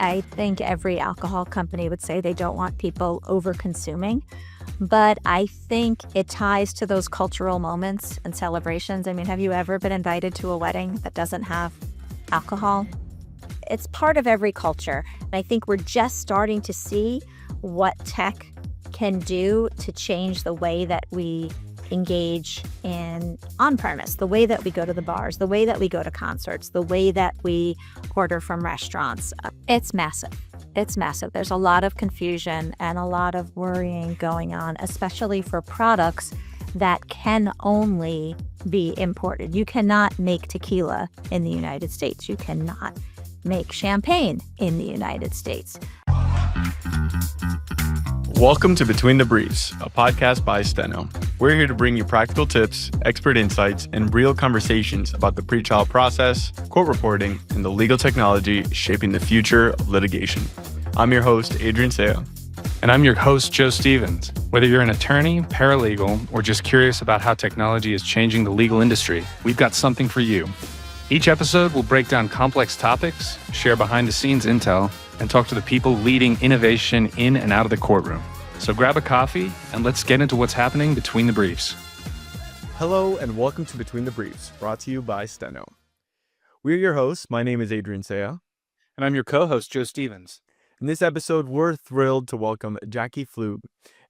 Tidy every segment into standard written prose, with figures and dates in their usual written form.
I think every alcohol company would say they don't want people over consuming, but I think it ties to those cultural moments and celebrations. I mean, have you ever been invited to a wedding that doesn't have alcohol? It's part of every culture. And I think we're just starting to see what tech can do to change the way that we engage in on-premise, the way that we go to the bars, the way that we go to concerts, the way that we order from restaurants. It's massive. It's massive. There's a lot of confusion and a lot of worrying going on, especially for products that can only be imported. You cannot make tequila in the United States. You cannot make champagne in the United States. Welcome to Between the Briefs, a podcast by Steno. We're here to bring you practical tips, expert insights, and real conversations about the pretrial process, court reporting, and the legal technology shaping the future of litigation. I'm your host, Adrian. And I'm your host, Joe Stevens. Whether you're an attorney, paralegal, or just curious about how technology is changing the legal industry, we've got something for you. Each episode will break down complex topics, share behind-the-scenes intel, and talk to the people leading innovation in and out of the courtroom. So grab a coffee and let's get into what's happening between the briefs. Hello and welcome to Between the Briefs, brought to you by Steno. We're your hosts. My name is Adrian. And I'm your co-host, Joe Stevens. In this episode, we're thrilled to welcome Jaci Flug,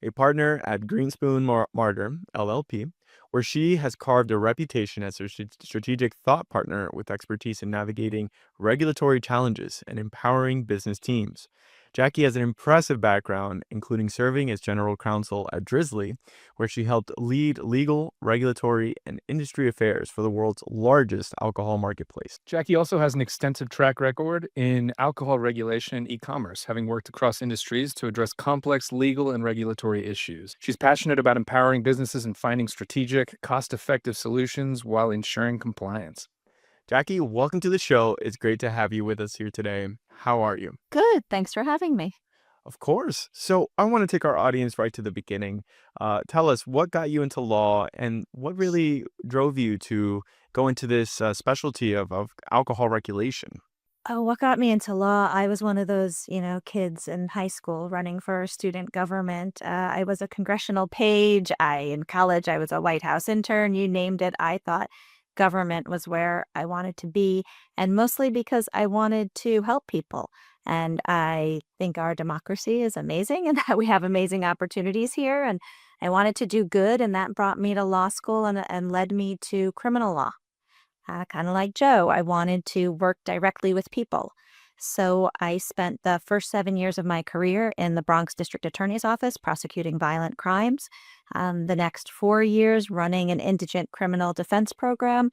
a partner at Greenspoon Marder LLP, where she has carved a reputation as a strategic thought partner with expertise in navigating regulatory challenges and empowering business teams. Jaci has an impressive background, including serving as general counsel at Drizzly, where she helped lead legal, regulatory, and industry affairs for the world's largest alcohol marketplace. Jaci also has an extensive track record in alcohol regulation and e-commerce, having worked across industries to address complex legal and regulatory issues. She's passionate about empowering businesses and finding strategic, cost-effective solutions while ensuring compliance. Jaci, welcome to the show. It's great to have you with us here today. How are you? Good. Thanks for having me. Of course. So I want to take our audience right to the beginning. Tell us what got you into law and what really drove you to go into this specialty of alcohol regulation. Oh, what got me into law? I was one of those, kids in high school running for student government. I was a congressional page. In college, I was a White House intern. You named it. I thought government was where I wanted to be, and mostly because I wanted to help people. And I think our democracy is amazing and that we have amazing opportunities here. And I wanted to do good, and that brought me to law school and led me to criminal law. Kind of like Joe, I wanted to work directly with people. So I spent the first 7 years of my career in the Bronx District Attorney's Office prosecuting violent crimes. The next 4 years running an indigent criminal defense program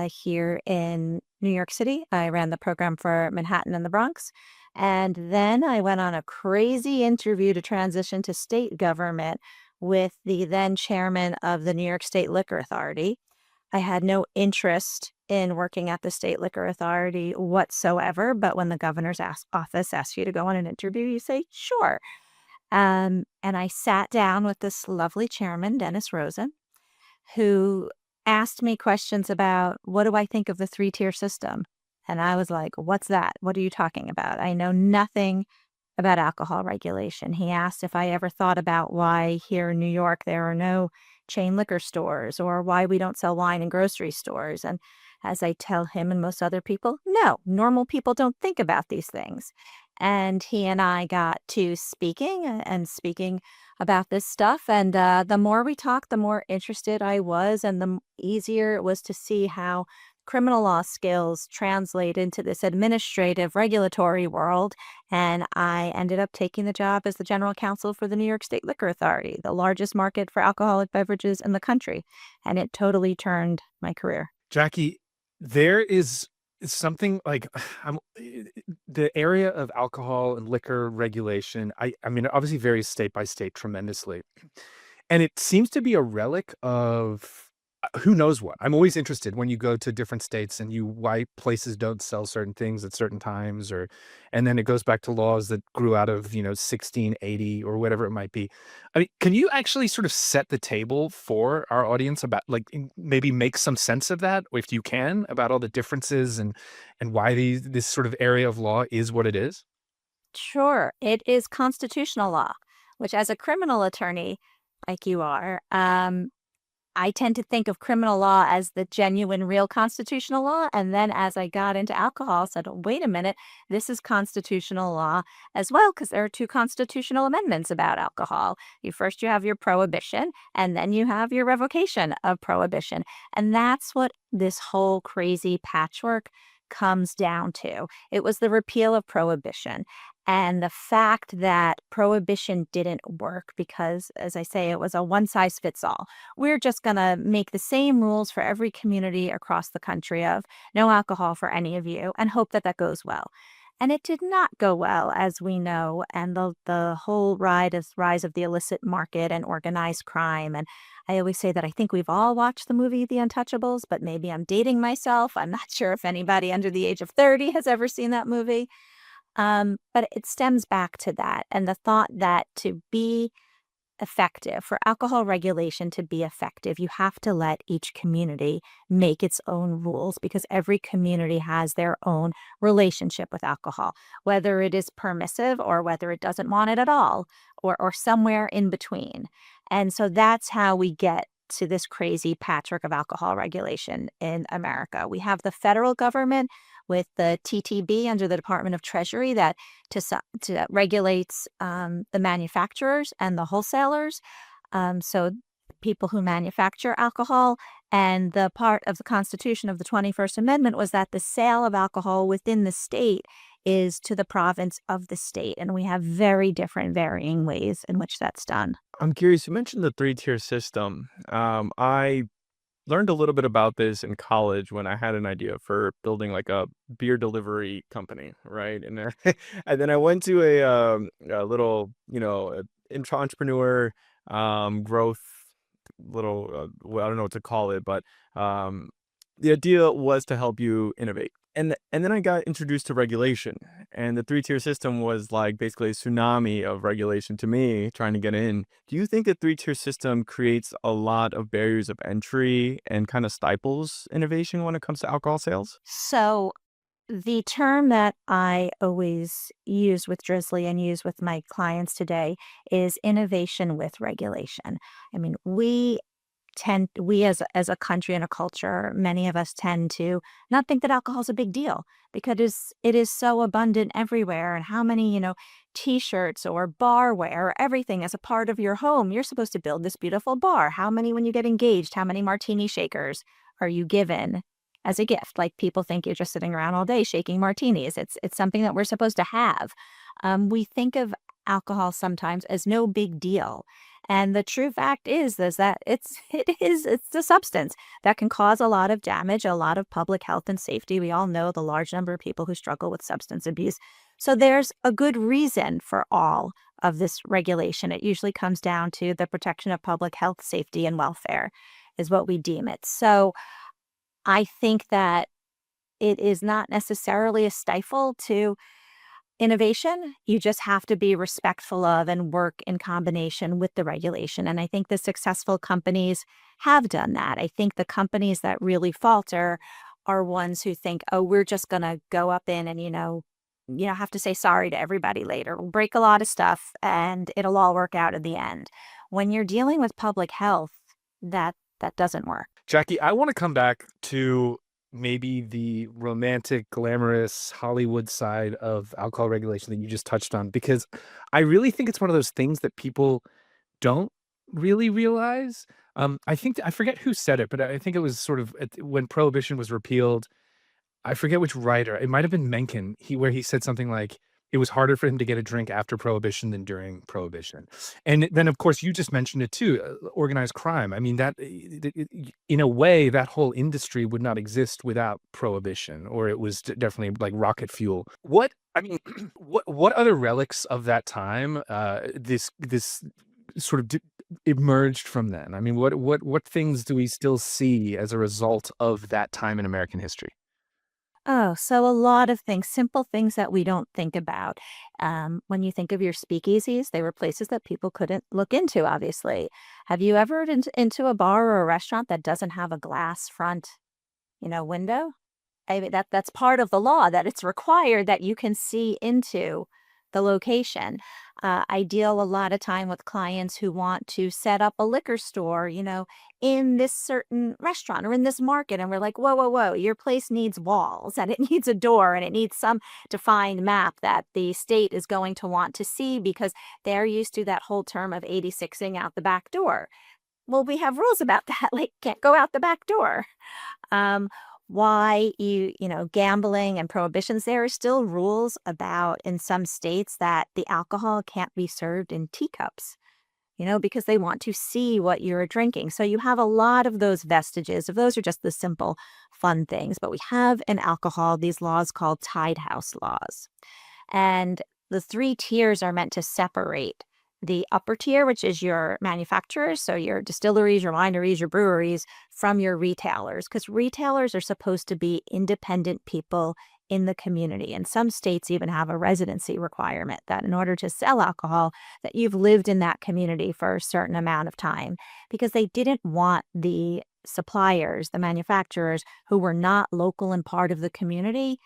here in New York City. I ran the program for Manhattan and the Bronx. And then I went on a crazy interview to transition to state government with the then chairman of the New York State Liquor Authority. I had no interest in working at the State Liquor Authority whatsoever, but when the governor's office asks you to go on an interview, you say, sure. And I sat down with this lovely chairman, Dennis Rosen, who asked me questions about, what do I think of the three-tier system? And I was like, what's that? What are you talking about? I know nothing about alcohol regulation. He asked if I ever thought about why here in New York there are no chain liquor stores, or why we don't sell wine in grocery stores. And as I tell him and most other people, no, normal people don't think about these things. And he and I got to speaking about this stuff. And the more we talked, the more interested I was, and the easier it was to see how criminal law skills translate into this administrative regulatory world. And I ended up taking the job as the general counsel for the New York State Liquor Authority, the largest market for alcoholic beverages in the country. And it totally turned my career. Jaci, there is something like the area of alcohol and liquor regulation. I mean, it obviously varies state by state tremendously. And it seems to be a relic of who knows what. I'm always interested when you go to different states and why places don't sell certain things at certain times, and then it goes back to laws that grew out of, 1680 or whatever it might be. I mean, can you actually sort of set the table for our audience about, maybe make some sense of that, if you can, about all the differences and why this sort of area of law is what it is? Sure, it is constitutional law, which as a criminal attorney, like you are, I tend to think of criminal law as the genuine, real constitutional law. And then as I got into alcohol, I said, "Oh, wait a minute, this is constitutional law as well, because there are two constitutional amendments about alcohol. You have your prohibition, and then you have your revocation of prohibition. And that's what this whole crazy patchwork comes down to. It was the repeal of prohibition. And the fact that prohibition didn't work because, as I say, it was a one size fits all. We're just going to make the same rules for every community across the country of no alcohol for any of you and hope that that goes well. And it did not go well, as we know, and the whole rise of the illicit market and organized crime. And I always say that I think we've all watched the movie The Untouchables, but maybe I'm dating myself. I'm not sure if anybody under the age of 30 has ever seen that movie. But it stems back to that and the thought that to be effective, for alcohol regulation to be effective, you have to let each community make its own rules because every community has their own relationship with alcohol, whether it is permissive or whether it doesn't want it at all, or somewhere in between. And so that's how we get to this crazy patchwork of alcohol regulation in America. We have the federal government with the TTB under the Department of Treasury that regulates the manufacturers and the wholesalers. So people who manufacture alcohol, and the part of the Constitution of the 21st Amendment was that the sale of alcohol within the state is to the province of the state. And we have very different varying ways in which that's done. I'm curious, you mentioned the three-tier system. I learned a little bit about this in college when I had an idea for building like a beer delivery company, right? And there, and then I went to a little, entrepreneur growth little, well, I don't know what to call it, but um, the idea was to help you innovate. And then I got introduced to regulation, and the three-tier system was like basically a tsunami of regulation to me trying to get in. Do you think the three-tier system creates a lot of barriers of entry and kind of stifles innovation when it comes to alcohol sales? So the term that I always use with Drizzly and use with my clients today is innovation with regulation. I mean, we as a country and a culture, many of us tend to not think that alcohol is a big deal because it is so abundant everywhere. And how many, t-shirts or barware or everything as a part of your home. You're supposed to build this beautiful bar. How many when you get engaged, how many martini shakers are you given as a gift? Like, people think you're just sitting around all day shaking martinis. It's something that we're supposed to have. We think of alcohol sometimes as no big deal. And the true fact is that it's a substance that can cause a lot of damage, a lot of public health and safety. We all know the large number of people who struggle with substance abuse. So there's a good reason for all of this regulation. It usually comes down to the protection of public health, safety, and welfare is what we deem it. So I think that it is not necessarily a stifle to innovation. You just have to be respectful of and work in combination with the regulation. And I think the successful companies have done that. I think the companies that really falter are ones who think, oh, we're just going to go up in and, have to say sorry to everybody later. We'll break a lot of stuff and it'll all work out in the end. When you're dealing with public health, that doesn't work. Jackie, I want to come back to maybe the romantic, glamorous Hollywood side of alcohol regulation that you just touched on, because I really think it's one of those things that people don't really realize. I forget who said it, but I think it was sort of when Prohibition was repealed. I forget which writer. It might have been Mencken, where he said something like it was harder for him to get a drink after Prohibition than during Prohibition. And then, of course, you just mentioned it too, organized crime. I mean, in a way, that whole industry would not exist without Prohibition, or it was definitely like rocket fuel. What other relics of that time, this sort of emerged from then? I mean, what things do we still see as a result of that time in American history? Oh, so a lot of things, simple things that we don't think about. When you think of your speakeasies, they were places that people couldn't look into, obviously. Have you ever been into a bar or a restaurant that doesn't have a glass front, window? I mean, that's part of the law, that it's required that you can see into the location. I deal a lot of time with clients who want to set up a liquor store, in this certain restaurant or in this market. And we're like, whoa, whoa, whoa, your place needs walls and it needs a door and it needs some defined map that the state is going to want to see because they're used to that whole term of 86ing out the back door. Well, we have rules about that, like can't go out the back door. Um, why gambling and prohibitions, there are still rules about in some states that the alcohol can't be served in teacups, because they want to see what you're drinking. So you have a lot of those vestiges. Of those are just the simple, fun things. But we have in alcohol these laws called tied house laws. And the three tiers are meant to separate the upper tier, which is your manufacturers, so your distilleries, your wineries, your breweries, from your retailers, because retailers are supposed to be independent people in the community. And some states even have a residency requirement that in order to sell alcohol, that you've lived in that community for a certain amount of time, because they didn't want the suppliers, the manufacturers who were not local and part of the community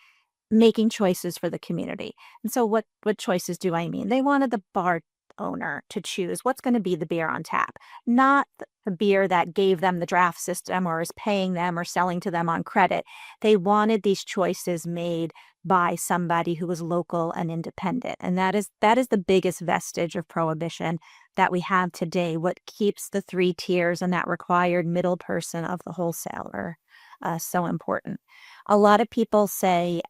making choices for the community. And so what choices do I mean? They wanted the bar owner to choose what's going to be the beer on tap, not the beer that gave them the draft system or is paying them or selling to them on credit. They wanted these choices made by somebody who was local and independent. And that is the biggest vestige of prohibition that we have today, what keeps the three tiers and that required middle person of the wholesaler so important. A lot of people say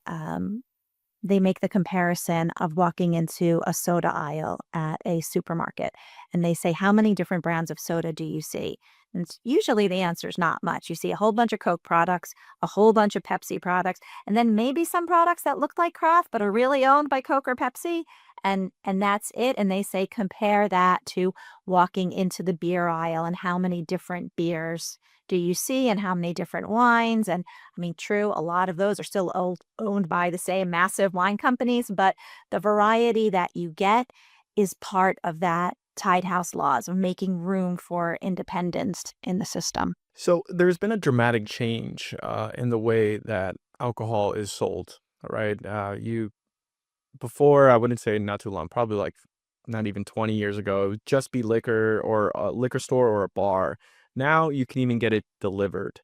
they make the comparison of walking into a soda aisle at a supermarket and they say, how many different brands of soda do you see? And usually the answer is not much. You see a whole bunch of Coke products, a whole bunch of Pepsi products, and then maybe some products that look like craft but are really owned by Coke or Pepsi. And that's it. And they say compare that to walking into the beer aisle and how many different beers do you see and how many different wines. And I mean, true, a lot of those are still owned by the same massive wine companies, but the variety that you get is part of that tied house laws of making room for independence in the system. So there's been a dramatic change in the way that alcohol is sold, right? Before, I wouldn't say not too long, probably like not even 20 years ago, it would just be liquor or a liquor store or a bar. Now you can even get it delivered.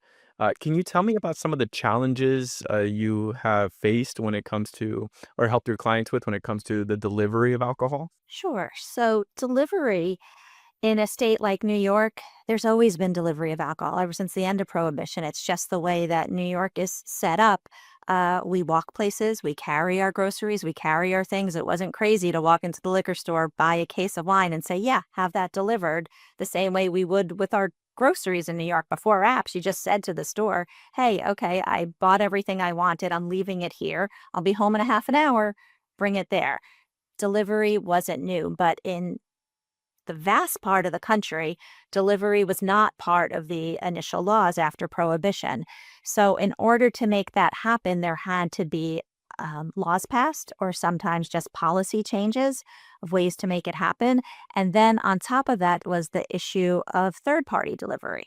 Can you tell me about some of the challenges you have faced when it comes to, or helped your clients with when it comes to the delivery of alcohol? Sure. So delivery in a state like New York, there's always been delivery of alcohol ever since the end of Prohibition. It's just the way that New York is set up. We walk places, we carry our groceries, we carry our things. It wasn't crazy to walk into the liquor store, buy a case of wine, and say, yeah, have that delivered the same way we would with our groceries in New York before apps. You just said to the store, hey, okay, I bought everything I wanted. I'm leaving it here. I'll be home in a half an hour. Bring it there. Delivery wasn't new, but in the vast part of the country, delivery was not part of the initial laws after Prohibition. So, in order to make that happen, there had to be laws passed or sometimes just policy changes of ways to make it happen. And then on top of that was the issue of third party delivery.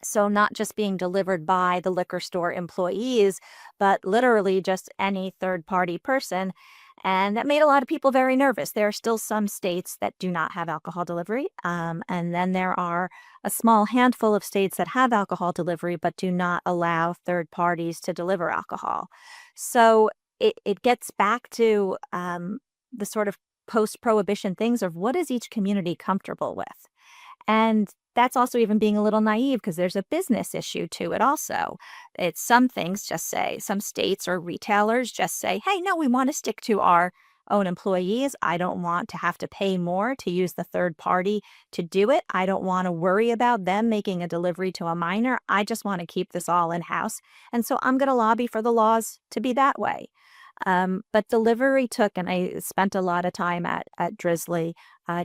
So, not just being delivered by the liquor store employees, but literally just any third party person. And that made a lot of people very nervous. There are still some states that do not have alcohol delivery. And then there are a small handful of states that have alcohol delivery, but do not allow third parties to deliver alcohol. So it gets back to the sort of post prohibition things of what is each community comfortable with. And that's also even being a little naive because there's a business issue to it also. It's some things just say, some states or retailers just say, hey, no, we want to stick to our own employees. I don't want to have to pay more to use the third party to do it. I don't want to worry about them making a delivery to a minor. I just want to keep this all in house. And so I'm going to lobby for the laws to be that way. But delivery took, and I spent a lot of time at Drizzly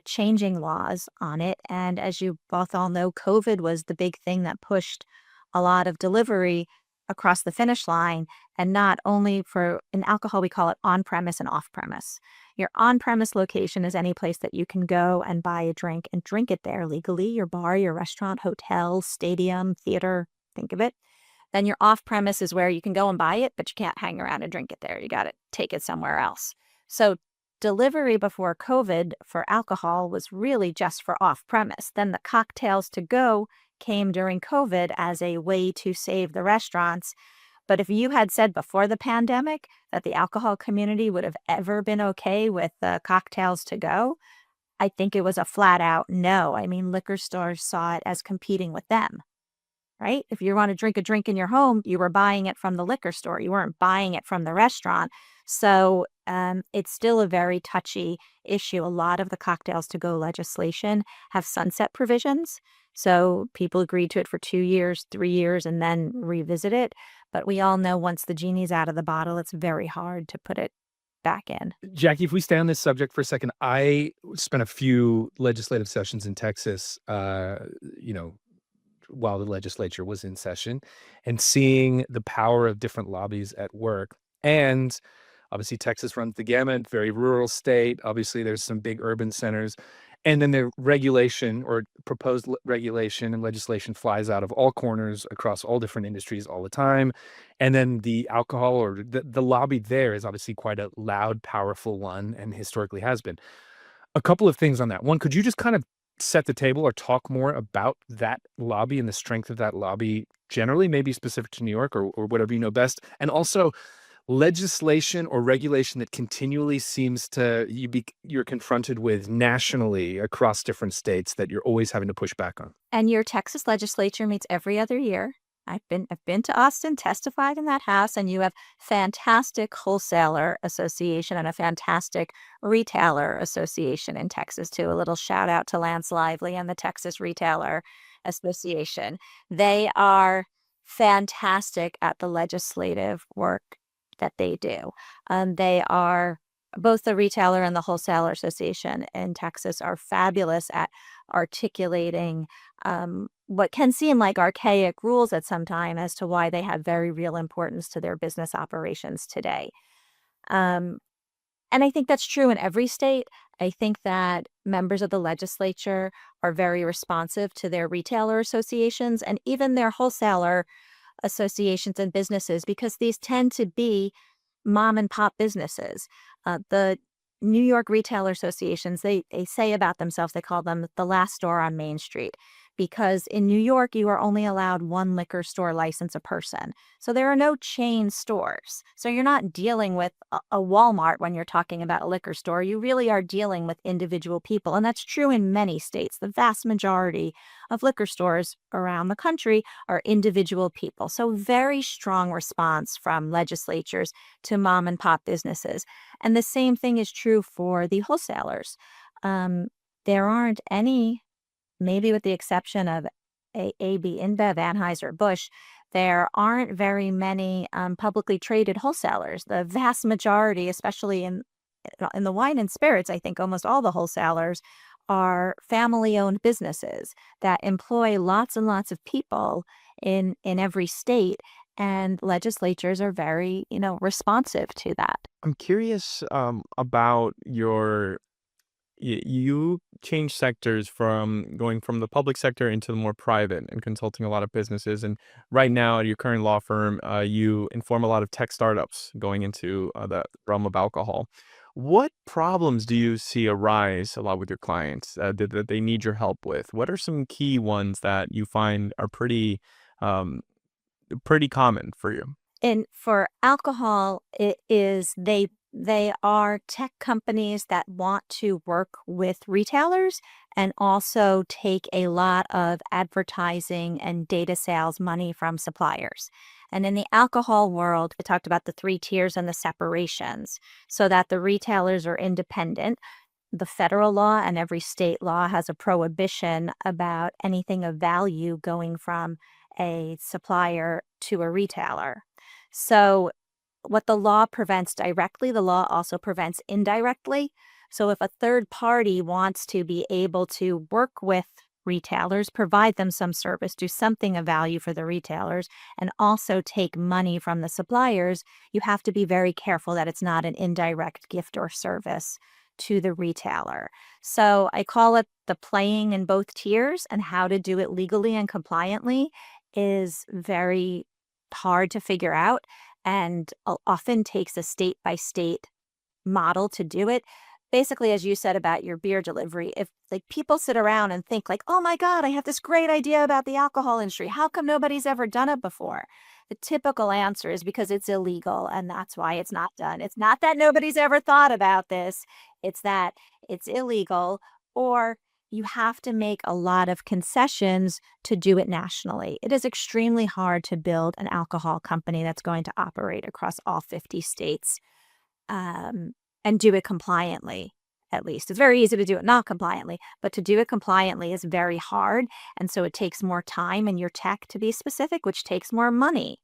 changing laws on it. And as you both all know, COVID was the big thing that pushed a lot of delivery across the finish line. And not only for in alcohol, we call it on premise and off premise. Your on premise location is any place that you can go and buy a drink and drink it there legally, your bar, your restaurant, hotel, stadium, theater, think of it. Then your off premise is where you can go and buy it, but you can't hang around and drink it there. You got to take it somewhere else. So delivery before COVID for alcohol was really just for off premise. Then the cocktails to go came during COVID as a way to save the restaurants. But if you had said before the pandemic that the alcohol community would have ever been okay with the cocktails to go, I think it was a flat out no. I mean, liquor stores saw it as competing with them, right? If you want to drink a drink in your home, you were buying it from the liquor store. You weren't buying it from the restaurant. So it's still a very touchy issue. A lot of the cocktails to go legislation have sunset provisions. So people agree to it for 2 years, 3 years, and then revisit it. But we all know once the genie's out of the bottle, it's very hard to put it back in. Jackie, if we stay on this subject for a second, I spent a few legislative sessions in Texas, while the legislature was in session, and seeing the power of different lobbies at work. And obviously, Texas runs the gamut, very rural state. Obviously, there's some big urban centers. And then the regulation or proposed regulation and legislation flies out of all corners across all different industries all the time. And then the alcohol or the lobby there is obviously quite a loud, powerful one and historically has been. A couple of things on that. One, could you just kind of set the table or talk more about that lobby and the strength of that lobby generally, maybe specific to New York or whatever you know best? And also legislation or regulation that continually seems to you're confronted with nationally across different states that you're always having to push back on. And your Texas legislature meets every other year. I've been to Austin, testified in that house, and you have fantastic wholesaler association and a fantastic retailer association in Texas too. A little shout out to Lance Lively and the Texas Retailer Association. They are fantastic at the legislative work that they do. They are both the retailer and the wholesaler association in Texas are fabulous at articulating what can seem like archaic rules at some time as to why they have very real importance to their business operations today. And I think that's true in every state. I think that members of the legislature are very responsive to their retailer associations and even their wholesaler associations and businesses because these tend to be mom and pop businesses. The New York retailer associations, they say about themselves, they call them the last store on Main Street because in New York, you are only allowed one liquor store license a person. So there are no chain stores. So you're not dealing with a Walmart when you're talking about a liquor store. You really are dealing with individual people. And that's true in many states. The vast majority of liquor stores around the country are individual people. So very strong response from legislatures to mom and pop businesses. And the same thing is true for the wholesalers. There aren't any, maybe with the exception of AB InBev, Anheuser-Busch, there aren't very many publicly traded wholesalers. The vast majority, especially in the wine and spirits, I think almost all the wholesalers are family-owned businesses that employ lots and lots of people in every state, and legislatures are very, responsive to that. I'm curious about you change sectors from going from the public sector into the more private and consulting a lot of businesses. And right now at your current law firm, you inform a lot of tech startups going into the realm of alcohol. What problems do you see arise a lot with your clients that they need your help with? What are some key ones that you find are pretty common for you? And for alcohol, it is they are tech companies that want to work with retailers and also take a lot of advertising and data sales money from suppliers. And in the alcohol world, I talked about the 3 tiers and the separations so that the retailers are independent. The federal law and every state law has a prohibition about anything of value going from a supplier to a retailer. So what the law prevents directly, the law also prevents indirectly. So if a third party wants to be able to work with retailers, provide them some service, do something of value for the retailers, and also take money from the suppliers, you have to be very careful that it's not an indirect gift or service to the retailer. So I call it the playing in both tiers, and how to do it legally and compliantly is very hard to figure out and often takes a state by state model to do it. basically, as you said about your beer delivery, if like people sit around and think like, oh my God, I have this great idea about the alcohol industry. How come nobody's ever done it before? The typical answer is because it's illegal and that's why it's not done. It's not that nobody's ever thought about this. It's that it's illegal, or you have to make a lot of concessions to do it nationally. It is extremely hard to build an alcohol company that's going to operate across all 50 states, um, and do it compliantly, at least. It's very easy to do it not compliantly, but to do it compliantly is very hard. And so it takes more time and your tech to be specific, which takes more money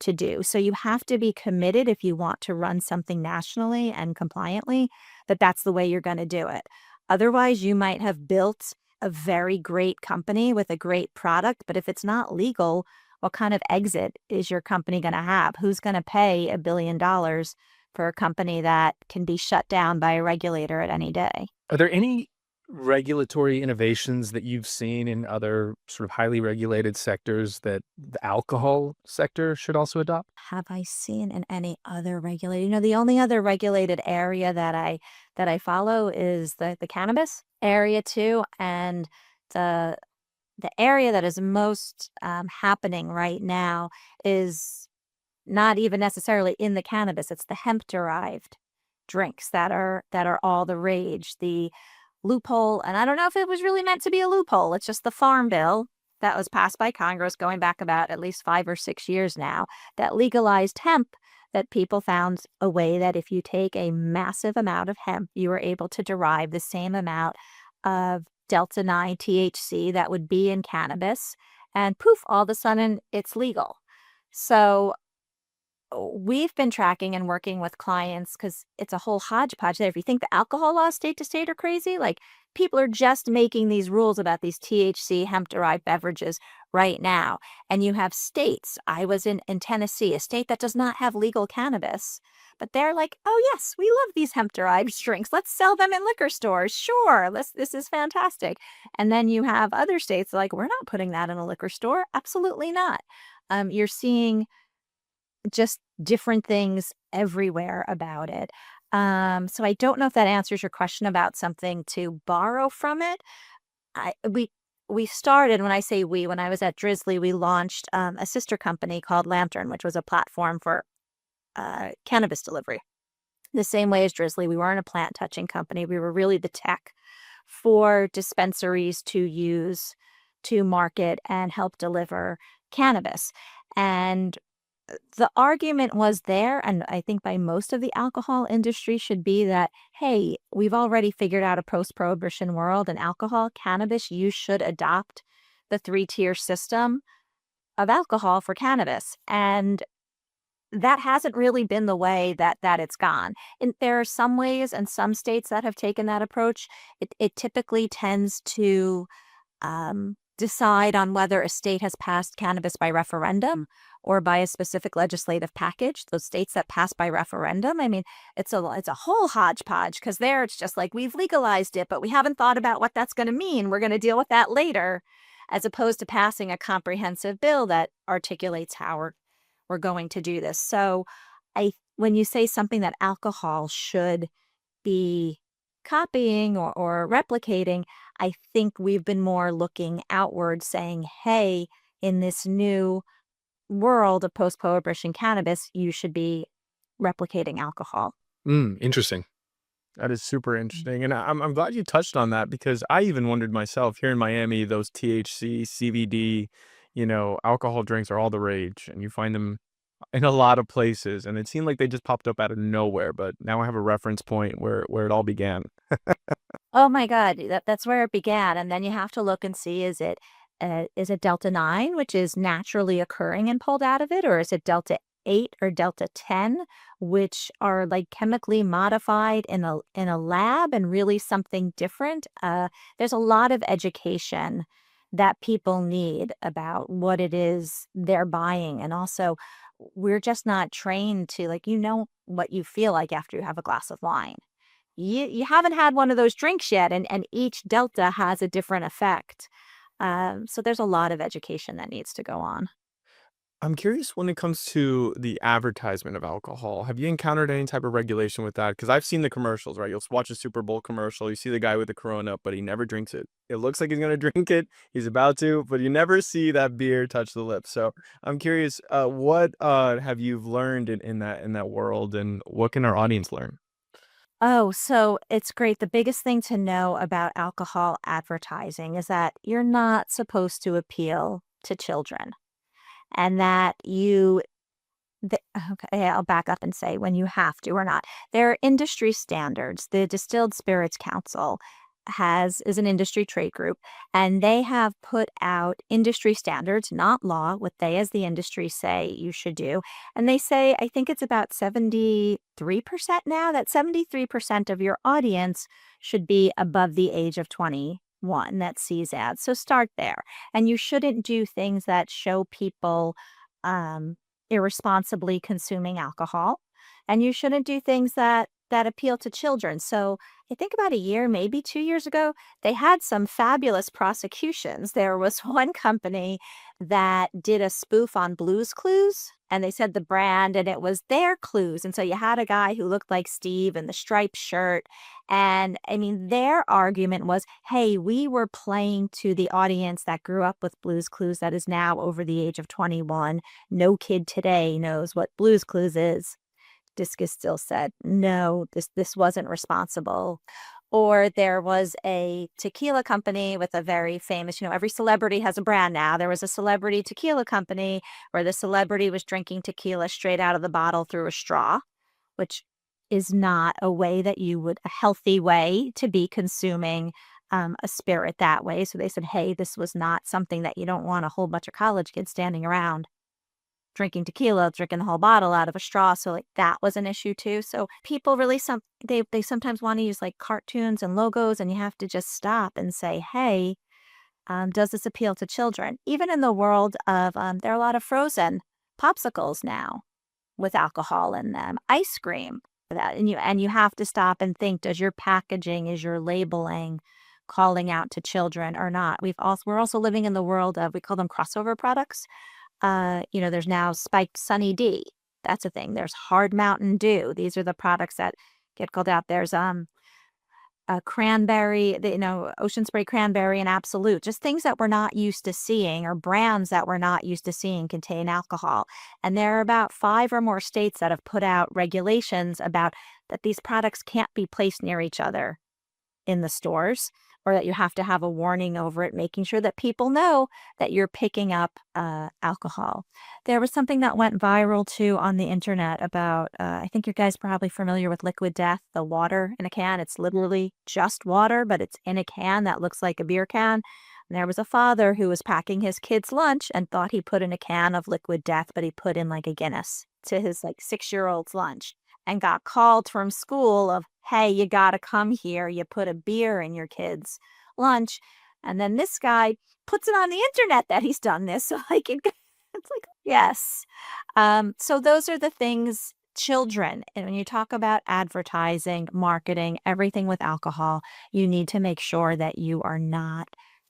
to do. So you have to be committed if you want to run something nationally and compliantly, that that's the way you're going to do it. Otherwise, you might have built a very great company with a great product, but if it's not legal, what kind of exit is your company going to have? Who's going to pay $1 billion for a company that can be shut down by a regulator at any day? Are there any regulatory innovations that you've seen in other sort of highly regulated sectors that the alcohol sector should also adopt? Have I seen in any other regulated? The only other regulated area that I follow is the cannabis area too, and the the area that is most happening right now is not even necessarily in the cannabis. It's the hemp-derived drinks that are all the rage. The loophole, and I don't know if it was really meant to be a loophole. It's just the farm bill that was passed by Congress going back about at least 5 or 6 years now, that legalized hemp, that people found a way that if you take a massive amount of hemp, you are able to derive the same amount of delta 9 THC that would be in cannabis, and poof, all of a sudden it's legal. So we've been tracking and working with clients because it's a whole hodgepodge there. If you think the alcohol laws state to state are crazy, like people are just making these rules about these THC hemp-derived beverages right now. And you have states. I was in Tennessee, a state that does not have legal cannabis, but they're like, oh yes, we love these hemp-derived drinks. Let's sell them in liquor stores. Sure, this is fantastic. And then you have other states like, we're not putting that in a liquor store. Absolutely not. You're seeing just different things everywhere about it. So I don't know if that answers your question about something to borrow from it. I we started, when I say we, when I was at Drizzly, we launched a sister company called Lantern, which was a platform for cannabis delivery. The same way as Drizzly, we weren't a plant touching company. We were really the tech for dispensaries to use to market and help deliver cannabis. And the argument was there, and I think by most of the alcohol industry, should be that, hey, we've already figured out a post-prohibition world in alcohol. Cannabis, you should adopt the three-tier system of alcohol for cannabis. And that hasn't really been the way that it's gone. And there are some ways and some states that have taken that approach. It typically tends to decide on whether a state has passed cannabis by referendum or by a specific legislative package. Those states that pass by referendum, I mean, it's a whole hodgepodge, because there it's just like, we've legalized it, but we haven't thought about what that's going to mean. We're going to deal with that later, as opposed to passing a comprehensive bill that articulates how we're going to do this. So when you say something that alcohol should be copying or replicating, I think we've been more looking outward, saying, hey, in this new world of post-prohibition cannabis, you should be replicating alcohol. Interesting. That is super interesting. And I'm glad you touched on that, because I even wondered myself, here in Miami, those THC, CBD, alcohol drinks are all the rage, and you find them in a lot of places. And it seemed like they just popped up out of nowhere, but now I have a reference point where it all began. Oh my God, that's where it began. And then you have to look and see, is it delta 9, which is naturally occurring and pulled out of it, or is it delta 8 or delta 10, which are like chemically modified in a lab and really something different? There's a lot of education that people need about what it is they're buying. And also, we're just not trained to, like, what you feel like after you have a glass of wine. You haven't had one of those drinks yet, and each delta has a different effect. So there's a lot of education that needs to go on. I'm curious when it comes to the advertisement of alcohol. Have you encountered any type of regulation with that? Because I've seen the commercials, right? You'll watch a Super Bowl commercial, you see the guy with the Corona, but he never drinks it. It looks like he's gonna drink it, he's about to, but you never see that beer touch the lips. So I'm curious, what have you learned in that world, and what can our audience learn? Oh, so it's great. The biggest thing to know about alcohol advertising is that you're not supposed to appeal to children, and that the okay, I'll back up and say when you have to or not. There are industry standards. The Distilled Spirits Council is an industry trade group, and they have put out industry standards, not law, what they as the industry say you should do. And they say, I think it's about 73% now, that 73% of your audience should be above the age of 21 that sees ads. So start there. And you shouldn't do things that show people um, irresponsibly consuming alcohol, and you shouldn't do things that appeal to children. So I think about a year, maybe 2 years ago, they had some fabulous prosecutions. There was one company that did a spoof on Blue's Clues, and they said the brand, and it was their clues. And so you had a guy who looked like Steve in the striped shirt. And I mean, their argument was, hey, we were playing to the audience that grew up with Blue's Clues that is now over the age of 21. No kid today knows what Blue's Clues is. Discus still said, "No, this wasn't responsible." Or there was a tequila company with a very famous, every celebrity has a brand now. There was a celebrity tequila company where the celebrity was drinking tequila straight out of the bottle through a straw, which is not a healthy way to be consuming a spirit that way. So they said, hey, this was not something that you don't want a whole bunch of college kids standing around drinking tequila, drinking the whole bottle out of a straw. So like that was an issue too. So people really they sometimes want to use like cartoons and logos, and you have to just stop and say, hey, does this appeal to children? Even in the world of there are a lot of frozen popsicles now with alcohol in them, ice cream, and you have to stop and think, does your packaging, is your labeling calling out to children or not? We're also living in the world of, we call them crossover products. There's now spiked Sunny D. That's a thing. There's Hard Mountain Dew. These are the products that get called out. There's a cranberry, Ocean Spray Cranberry and Absolute. Just things that we're not used to seeing, or brands that we're not used to seeing contain alcohol. And there are about 5 or more states that have put out regulations about that these products can't be placed near each other in the stores, or that you have to have a warning over it, making sure that people know that you're picking up alcohol. There was something that went viral too on the internet about, I think you guys probably familiar with Liquid Death, the water in a can. It's literally just water, but it's in a can that looks like a beer can. And there was a father who was packing his kid's lunch and thought he put in a can of Liquid Death, but he put in like a Guinness to his like 6-year-old's lunch, and got called from school of, hey, you got to come here. You put a beer in your kid's lunch. And then this guy puts it on the internet that he's done this. So like it's like, yes. So those are the things, children. And when you talk about advertising, marketing, everything with alcohol, you need to make sure that you are not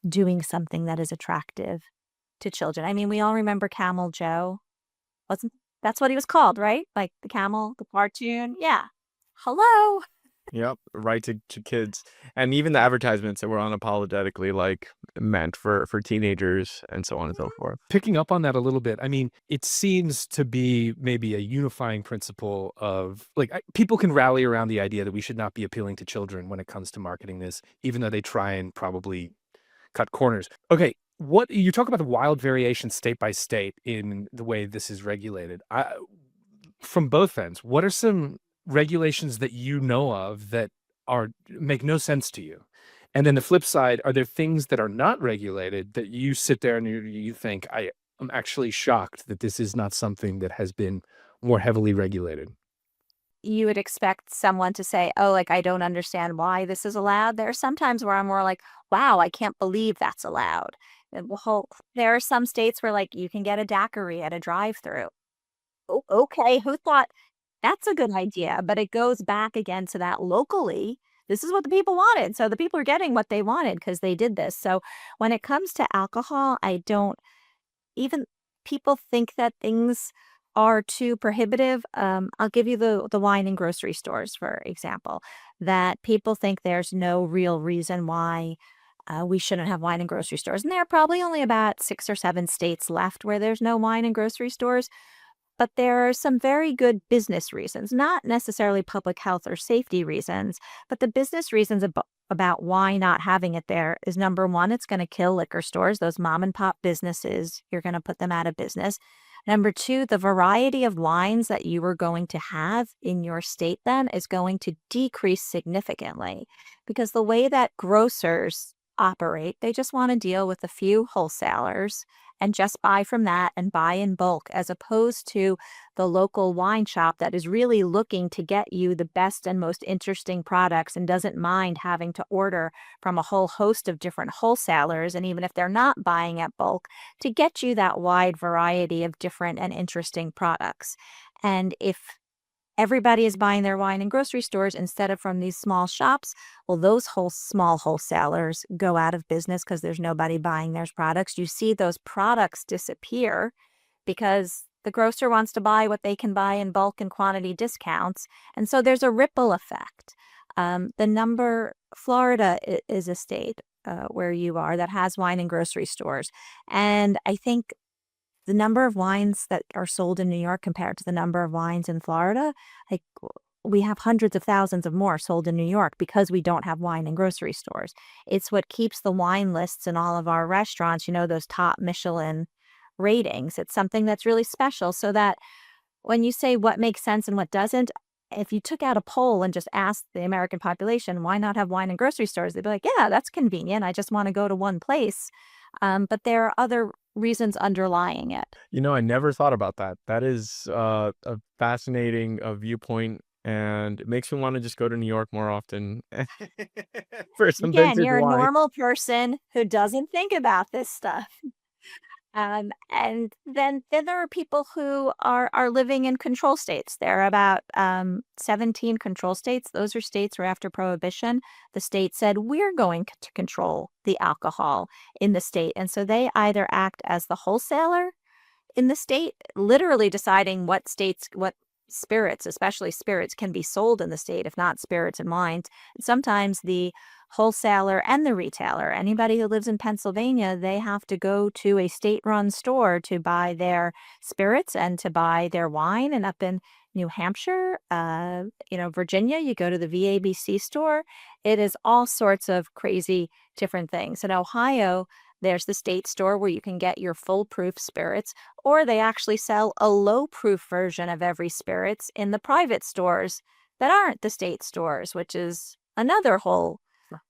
doing something that is attractive to children. I mean, we all remember Camel Joe. Wasn't That's what he was called, right? Like the camel, the cartoon. Yeah. Hello. Yep, right to kids. And even the advertisements that were unapologetically like meant for teenagers and so on and so forth. Picking up on that a little bit, I mean, it seems to be maybe a unifying principle of like people can rally around the idea that we should not be appealing to children when it comes to marketing this, even though they try and probably cut corners. Okay, what you talk about the wild variation state by state in the way this is regulated. From both ends, what are some regulations that you know of that make no sense to you? And then the flip side, are there things that are not regulated that you sit there and you think, I'm actually shocked that this is not something that has been more heavily regulated? You would expect someone to say, oh, like, I don't understand why this is allowed. There are some times where I'm more like, wow, I can't believe that's allowed. There are some states where like you can get a daiquiri at a drive-through. Oh, okay, who thought that's a good idea? But it goes back again to that locally. This is what the people wanted. So the people are getting what they wanted because they did this. So when it comes to alcohol, I don't even people think that things are too prohibitive. I'll give you the wine and grocery stores, for example, that people think there's no real reason why we shouldn't have wine and grocery stores. And there are probably only about 6 or 7 states left where there's no wine and grocery stores. But there are some very good business reasons, not necessarily public health or safety reasons, but the business reasons about why not having it there is number one, it's going to kill liquor stores, those mom and pop businesses, you're going to put them out of business. Number two, the variety of wines that you are going to have in your state then is going to decrease significantly because the way that grocers operate, they just want to deal with a few wholesalers and just buy from that and buy in bulk, as opposed to the local wine shop that is really looking to get you the best and most interesting products and doesn't mind having to order from a whole host of different wholesalers. And even if they're not buying at bulk, to get you that wide variety of different and interesting products. And if everybody is buying their wine in grocery stores instead of from these small shops, well, those whole small wholesalers go out of business because there's nobody buying their products. You see those products disappear because the grocer wants to buy what they can buy in bulk and quantity discounts. And so there's a ripple effect. Florida is a state where you are that has wine and grocery stores. And I think the number of wines that are sold in New York compared to the number of wines in Florida, like we have hundreds of thousands of more sold in New York because we don't have wine in grocery stores. It's what keeps the wine lists in all of our restaurants, those top Michelin ratings. It's something that's really special, so that when you say what makes sense and what doesn't, if you took out a poll and just asked the American population, why not have wine in grocery stores? They'd be like, yeah, that's convenient. I just want to go to one place. But there are other reasons underlying it. I never thought about that. That is a fascinating viewpoint, and it makes me want to just go to New York more often for some Again, vintage you're a wine. normal person who doesn't think about this stuff. And then there are people who are living in control states. There are about 17 control states. Those are states where after Prohibition, the state said, we're going to control the alcohol in the state. And so they either act as the wholesaler in the state, literally deciding what spirits, especially spirits, can be sold in the state, if not spirits and wines. Sometimes the wholesaler and the retailer, anybody who lives in Pennsylvania, they have to go to a state-run store to buy their spirits and to buy their wine. And up in New Hampshire, Virginia, you go to the VABC store. It is all sorts of crazy different things. In Ohio, there's the state store where you can get your full-proof spirits, or they actually sell a low-proof version of every spirits in the private stores that aren't the state stores, which is another whole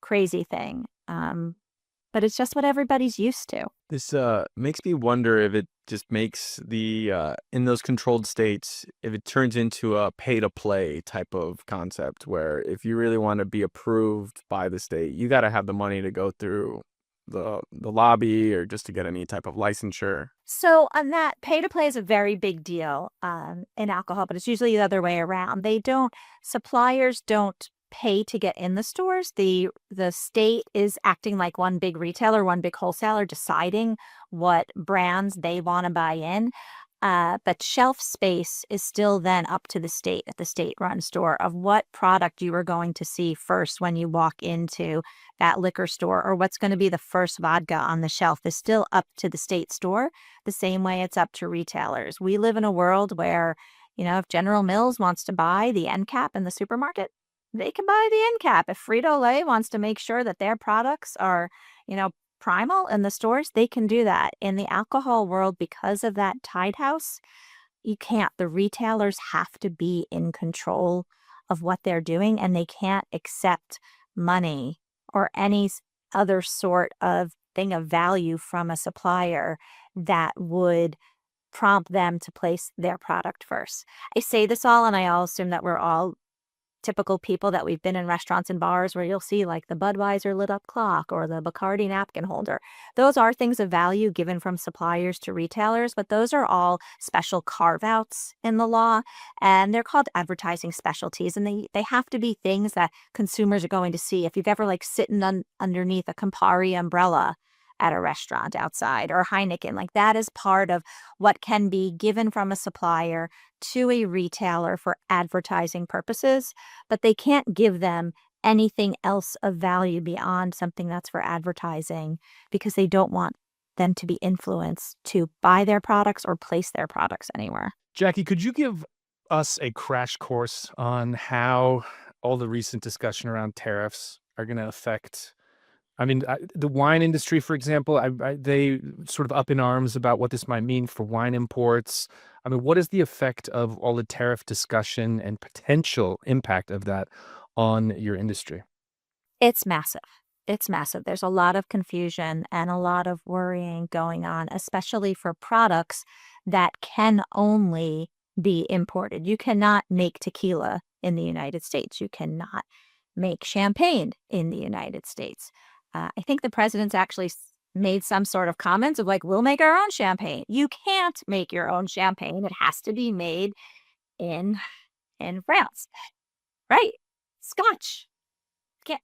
crazy thing. But it's just what everybody's used to. This makes me wonder if it just makes in those controlled states, if it turns into a pay-to-play type of concept, where if you really want to be approved by the state, you got to have the money to go through the lobby or just to get any type of licensure. So on that, pay to play is a very big deal in alcohol, but it's usually the other way around. Suppliers don't pay to get in the stores. The state is acting like one big retailer, one big wholesaler, deciding what brands they want to buy in. But shelf space is still then up to the state at the state-run store of what product you are going to see first when you walk into that liquor store, or what's going to be the first vodka on the shelf is still up to the state store, the same way it's up to retailers. We live in a world where, if General Mills wants to buy the end cap in the supermarket, they can buy the end cap. If Frito-Lay wants to make sure that their products are, primal in the stores, they can do that. In the alcohol world, because of that tide house, you can't. The retailers have to be in control of what they're doing, and they can't accept money or any other sort of thing of value from a supplier that would prompt them to place their product first. I say this all, and I all assume that we're all typical people that we've been in restaurants and bars where you'll see like the Budweiser lit up clock or the Bacardi napkin holder. Those are things of value given from suppliers to retailers, but those are all special carve-outs in the law, and they're called advertising specialties, and they have to be things that consumers are going to see. If you've ever sitting underneath a Campari umbrella at a restaurant outside, or Heineken. Like, that is part of what can be given from a supplier to a retailer for advertising purposes, but they can't give them anything else of value beyond something that's for advertising, because they don't want them to be influenced to buy their products or place their products anywhere. Jaci, could you give us a crash course on how all the recent discussion around tariffs are going to affect? I mean, the wine industry, for example, they sort of up in arms about what this might mean for wine imports. I mean, what is the effect of all the tariff discussion and potential impact of that on your industry? It's massive. It's massive. There's a lot of confusion and a lot of worrying going on, especially for products that can only be imported. You cannot make tequila in the United States. You cannot make champagne in the United States. I think the president's actually made some sort of comments of like, we'll make our own champagne. You can't make your own champagne. It has to be made in France, right? Scotch.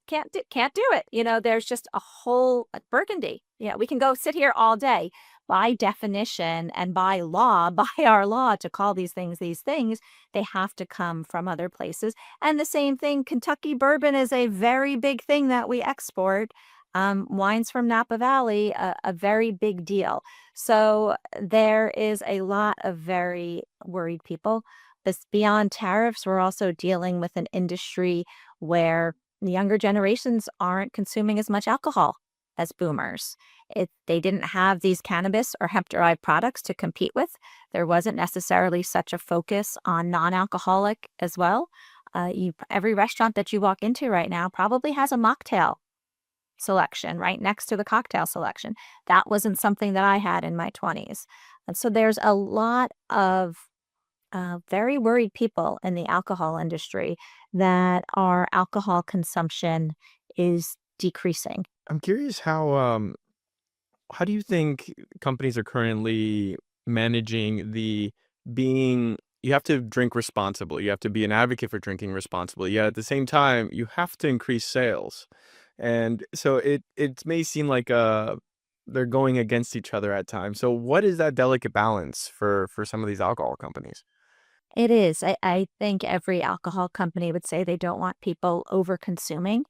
Can't do it. There's just a whole Burgundy. Yeah, we can go sit here all day. By definition and by law, by our law, to call these things, they have to come from other places. And the same thing, Kentucky bourbon is a very big thing that we export. Wines from Napa Valley, a very big deal. So there is a lot of very worried people. This beyond tariffs, we're also dealing with an industry where the younger generations aren't consuming as much alcohol as boomers. They didn't have these cannabis or hemp-derived products to compete with. There wasn't necessarily such a focus on non-alcoholic as well. Every restaurant that you walk into right now probably has a mocktail selection right next to the cocktail selection. That wasn't something that I had in my 20s. And so there's a lot of very worried people in the alcohol industry that our alcohol consumption is decreasing. I'm curious how do you think companies are currently managing the being you have to drink responsibly. You have to be an advocate for drinking responsibly. Yet at the same time, you have to increase sales. And so it may seem like they're going against each other at times. So what is that delicate balance for some of these alcohol companies? It is. I think every alcohol company would say they don't want people over consuming,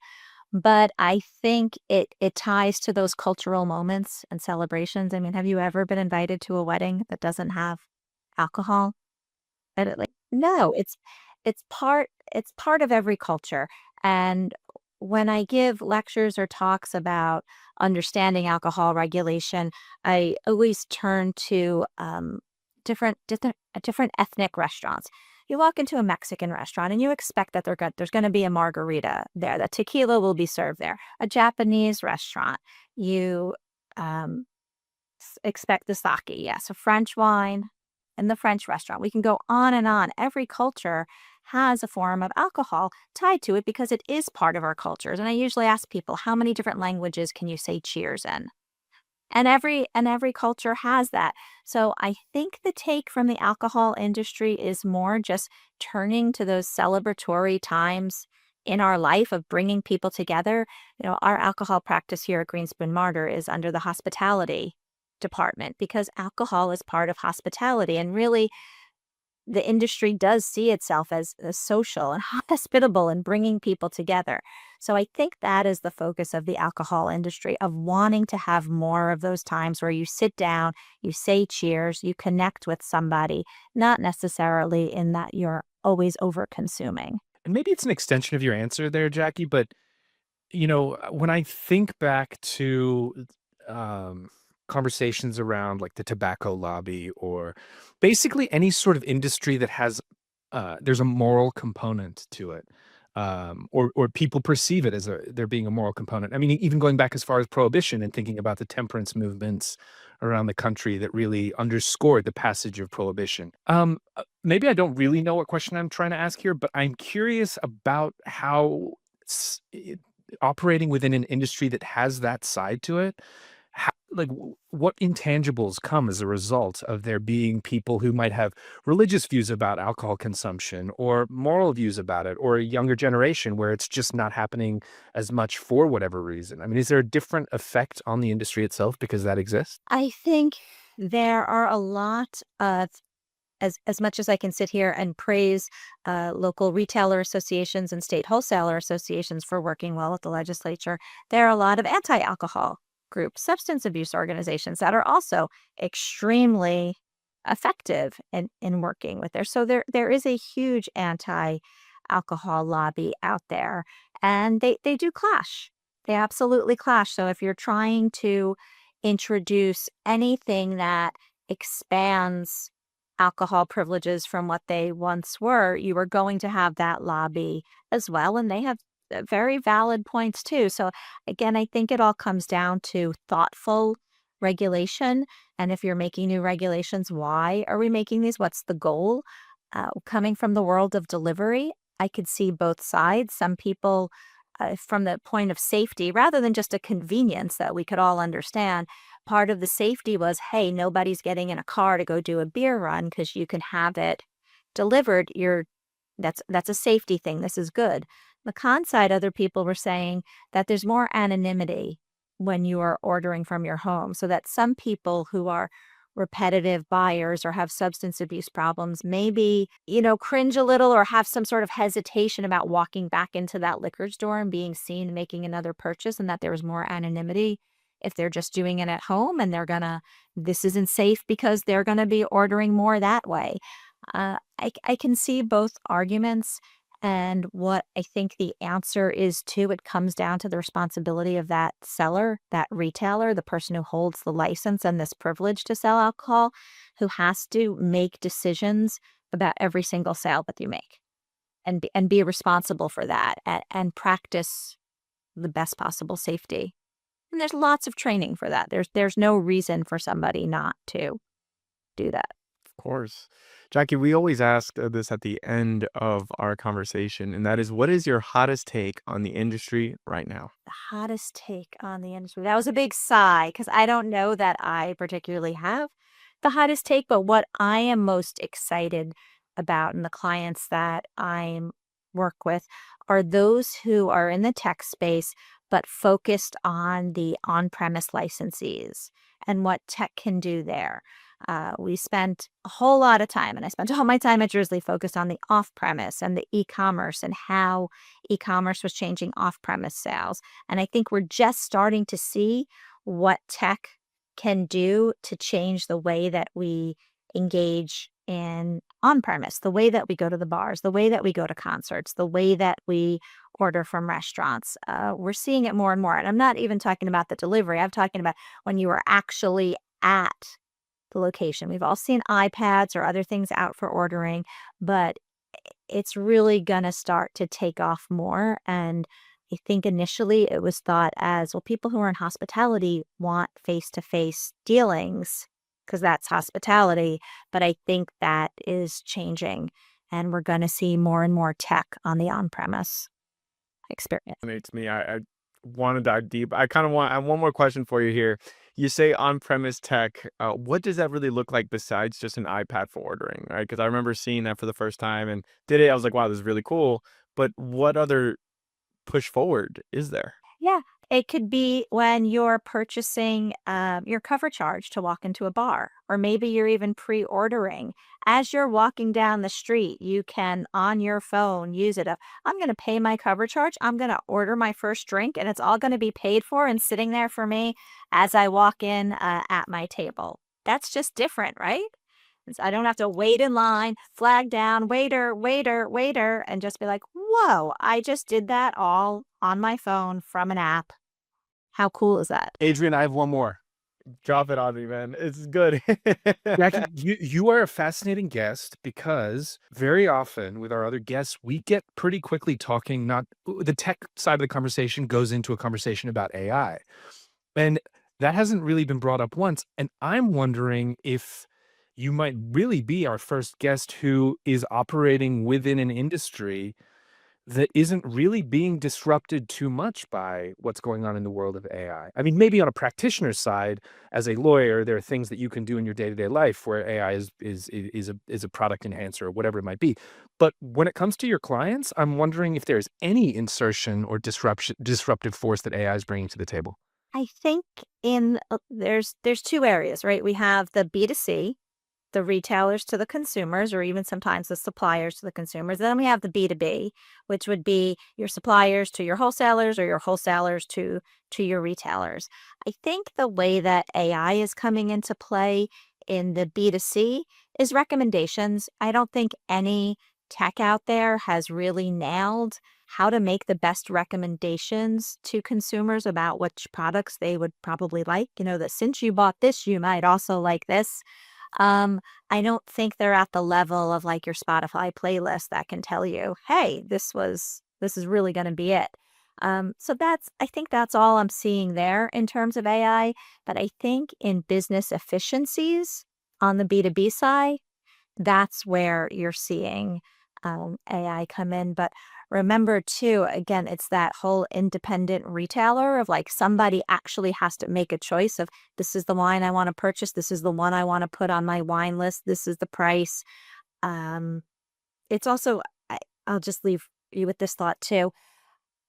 but I think it ties to those cultural moments and celebrations. I mean, have you ever been invited to a wedding that doesn't have alcohol? And no, it's part of every culture. And when I give lectures or talks about understanding alcohol regulation, I always turn to different ethnic restaurants. You walk into a Mexican restaurant and you expect that there's going to be a margarita there, that tequila will be served there. A Japanese restaurant, you um, expect the sake. Yes, a French wine in the French restaurant. We can go on and on. Every culture has a form of alcohol tied to it because it is part of our cultures. And I usually ask people, how many different languages can you say cheers in? And every culture has that. So I think the take from the alcohol industry is more just turning to those celebratory times in our life of bringing people together. Our alcohol practice here at Greenspoon Marder is under the hospitality department, because alcohol is part of hospitality, and really the industry does see itself as social and hospitable and bringing people together. So I think that is the focus of the alcohol industry, of wanting to have more of those times where you sit down, you say cheers, you connect with somebody, not necessarily in that you're always over consuming. And maybe it's an extension of your answer there, Jaci, but when I think back to um, conversations around like the tobacco lobby, or basically any sort of industry that has there's a moral component to it, or people perceive it as there being a moral component. I mean, even going back as far as Prohibition and thinking about the temperance movements around the country that really underscored the passage of Prohibition. Maybe I don't really know what question I'm trying to ask here, but I'm curious about how operating within an industry that has that side to it. like what intangibles come as a result of there being people who might have religious views about alcohol consumption or moral views about it, or a younger generation where it's just not happening as much for whatever reason? I mean, is there a different effect on the industry itself because that exists? I think there are a lot of, as much as I can sit here and praise local retailer associations and state wholesaler associations for working well with the legislature, there are a lot of anti-alcohol groups, substance abuse organizations that are also extremely effective in working with there. So there is a huge anti-alcohol lobby out there, and they do clash. They absolutely clash. So if you're trying to introduce anything that expands alcohol privileges from what they once were, you are going to have that lobby as well. And they have very valid points too. So, again, I think it all comes down to thoughtful regulation. And if you're making new regulations, why are we making these? What's the goal? Coming from the world of delivery, I could see both sides. Some people, from the point of safety, rather than just a convenience that we could all understand, part of the safety was, hey, nobody's getting in a car to go do a beer run because you can have it delivered. That's a safety thing. This is good. The con side, other people were saying that there's more anonymity when you are ordering from your home, so that some people who are repetitive buyers or have substance abuse problems maybe, cringe a little or have some sort of hesitation about walking back into that liquor store and being seen and making another purchase, and that there was more anonymity if they're just doing it at home and this isn't safe because they're gonna be ordering more that way. I can see both arguments, and what I think the answer is too, it comes down to the responsibility of that seller, that retailer, the person who holds the license and this privilege to sell alcohol, who has to make decisions about every single sale that you make, and be responsible for that, and practice the best possible safety. And there's lots of training for that. There's no reason for somebody not to do that. Of course. Jackie, we always ask this at the end of our conversation, and that is, what is your hottest take on the industry right now? The hottest take on the industry. That was a big sigh because I don't know that I particularly have the hottest take, but what I am most excited about, and the clients that I work with, are those who are in the tech space but focused on the on-premise licensees and what tech can do there. We spent a whole lot of time, and I spent all my time at Drizzly focused on the off-premise and the e-commerce and how e-commerce was changing off-premise sales. And I think we're just starting to see what tech can do to change the way that we engage in on-premise, the way that we go to the bars, the way that we go to concerts, the way that we order from restaurants. We're seeing it more and more. And I'm not even talking about the delivery. I'm talking about when you are actually at the location. We've all seen iPads or other things out for ordering, but it's really going to start to take off more. And I think initially it was thought as, well, people who are in hospitality want face-to-face dealings because that's hospitality. But I think that is changing, and we're going to see more and more tech on the on-premise experience. Fascinates me. I want to dive deep. I have one more question for you here. You say on-premise tech. What does that really look like besides just an iPad for ordering, right? Because I remember seeing that for the first time and did it. I was like, wow, this is really cool. But what other push forward is there? Yeah, it could be when you're purchasing your cover charge to walk into a bar, or maybe you're even pre-ordering. As you're walking down the street, you can, on your phone, use it. I'm going to pay my cover charge. I'm going to order my first drink, and it's all going to be paid for and sitting there for me as I walk in at my table. That's just different, right? I don't have to wait in line, flag down, waiter, waiter, waiter, and just be like, whoa, I just did that all on my phone from an app. How cool is that? Adrian, I have one more. Drop it on me, man. It's good. Jackie, you are a fascinating guest because very often with our other guests, we get pretty quickly talking, not the tech side of the conversation goes into a conversation about AI. And that hasn't really been brought up once. And I'm wondering if you might really be our first guest who is operating within an industry that isn't really being disrupted too much by what's going on in the world of AI. I mean, maybe on a practitioner's side, as a lawyer, there are things that you can do in your day-to-day life where AI is a product enhancer or whatever it might be. But when it comes to your clients, I'm wondering if there's any insertion or disruptive force that AI is bringing to the table. I think there's two areas, right? We have the B2C, the retailers to the consumers, or even sometimes the suppliers to the consumers. Then we have the B2B, which would be your suppliers to your wholesalers or your wholesalers to your retailers. I think the way that AI is coming into play in the B2C is recommendations. I don't think any tech out there has really nailed how to make the best recommendations to consumers about which products they would probably like. That since you bought this, you might also like this. I don't think they're at the level of like your Spotify playlist that can tell you, hey, this is really going to be it. So I think that's all I'm seeing there in terms of AI. But I think in business efficiencies on the B2B side, that's where you're seeing AI come in. But remember too, again, it's that whole independent retailer of like somebody actually has to make a choice of this is the wine I want to purchase. This is the one I want to put on my wine list. This is the price. It's also, I'll just leave you with this thought too.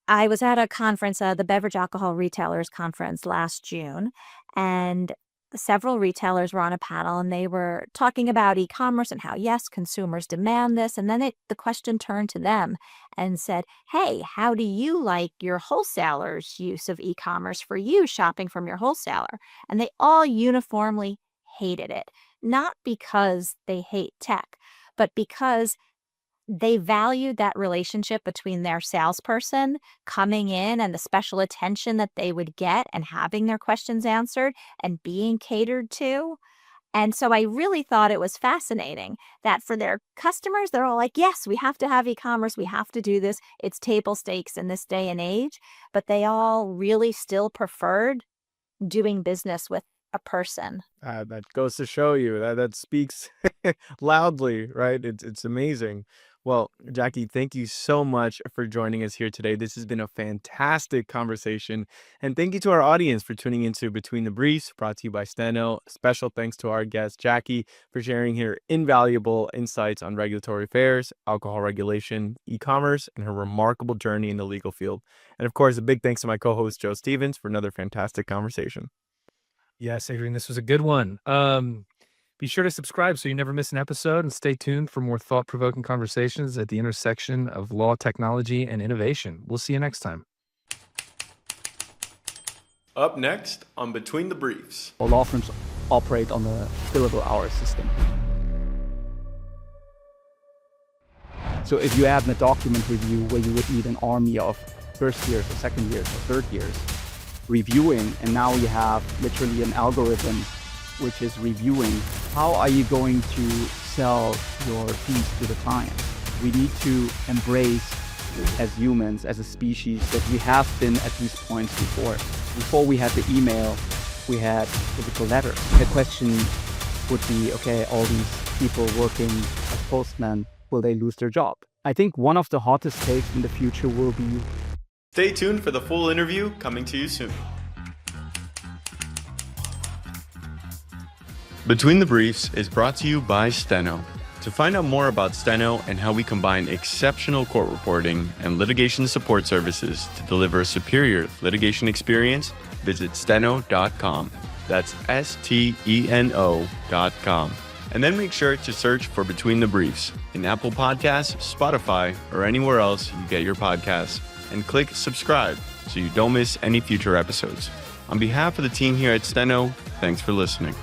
I was at a conference, the Beverage Alcohol Retailers Conference last June, and several retailers were on a panel and they were talking about e-commerce and how, yes, consumers demand this. And then the question turned to them and said, hey, how do you like your wholesalers' use of e-commerce for you shopping from your wholesaler? And they all uniformly hated it, not because they hate tech, but because they valued that relationship between their salesperson coming in and the special attention that they would get and having their questions answered and being catered to. And so I really thought it was fascinating that for their customers, they're all like, yes, we have to have e-commerce. We have to do this. It's table stakes in this day and age. But they all really still preferred doing business with a person. That goes to show you that speaks loudly, right? It's amazing. Well, Jaci, thank you so much for joining us here today. This has been a fantastic conversation. And thank you to our audience for tuning into Between the Briefs, brought to you by Steno. Special thanks to our guest, Jaci, for sharing her invaluable insights on regulatory affairs, alcohol regulation, e-commerce, and her remarkable journey in the legal field. And of course, a big thanks to my co-host, Joe Stevens, for another fantastic conversation. Yes, Adrian, this was a good one. Be sure to subscribe so you never miss an episode, and stay tuned for more thought-provoking conversations at the intersection of law, technology, and innovation. We'll see you next time. Up next on Between the Briefs. All law firms operate on a billable hour system. So if you add in a document review where you would need an army of first years or second years or third years reviewing, and now you have literally an algorithm which is reviewing, how are you going to sell your piece to the client? We need to embrace as humans, as a species, that we have been at these points before. Before we had the email, we had physical letters. The question would be, okay, all these people working as postmen, will they lose their job? I think one of the hottest takes in the future will be... Stay tuned for the full interview coming to you soon. Between the Briefs is brought to you by Steno. To find out more about Steno and how we combine exceptional court reporting and litigation support services to deliver a superior litigation experience, visit steno.com. That's STENO.com. And then make sure to search for Between the Briefs in Apple Podcasts, Spotify, or anywhere else you get your podcasts, and click subscribe so you don't miss any future episodes. On behalf of the team here at Steno, thanks for listening.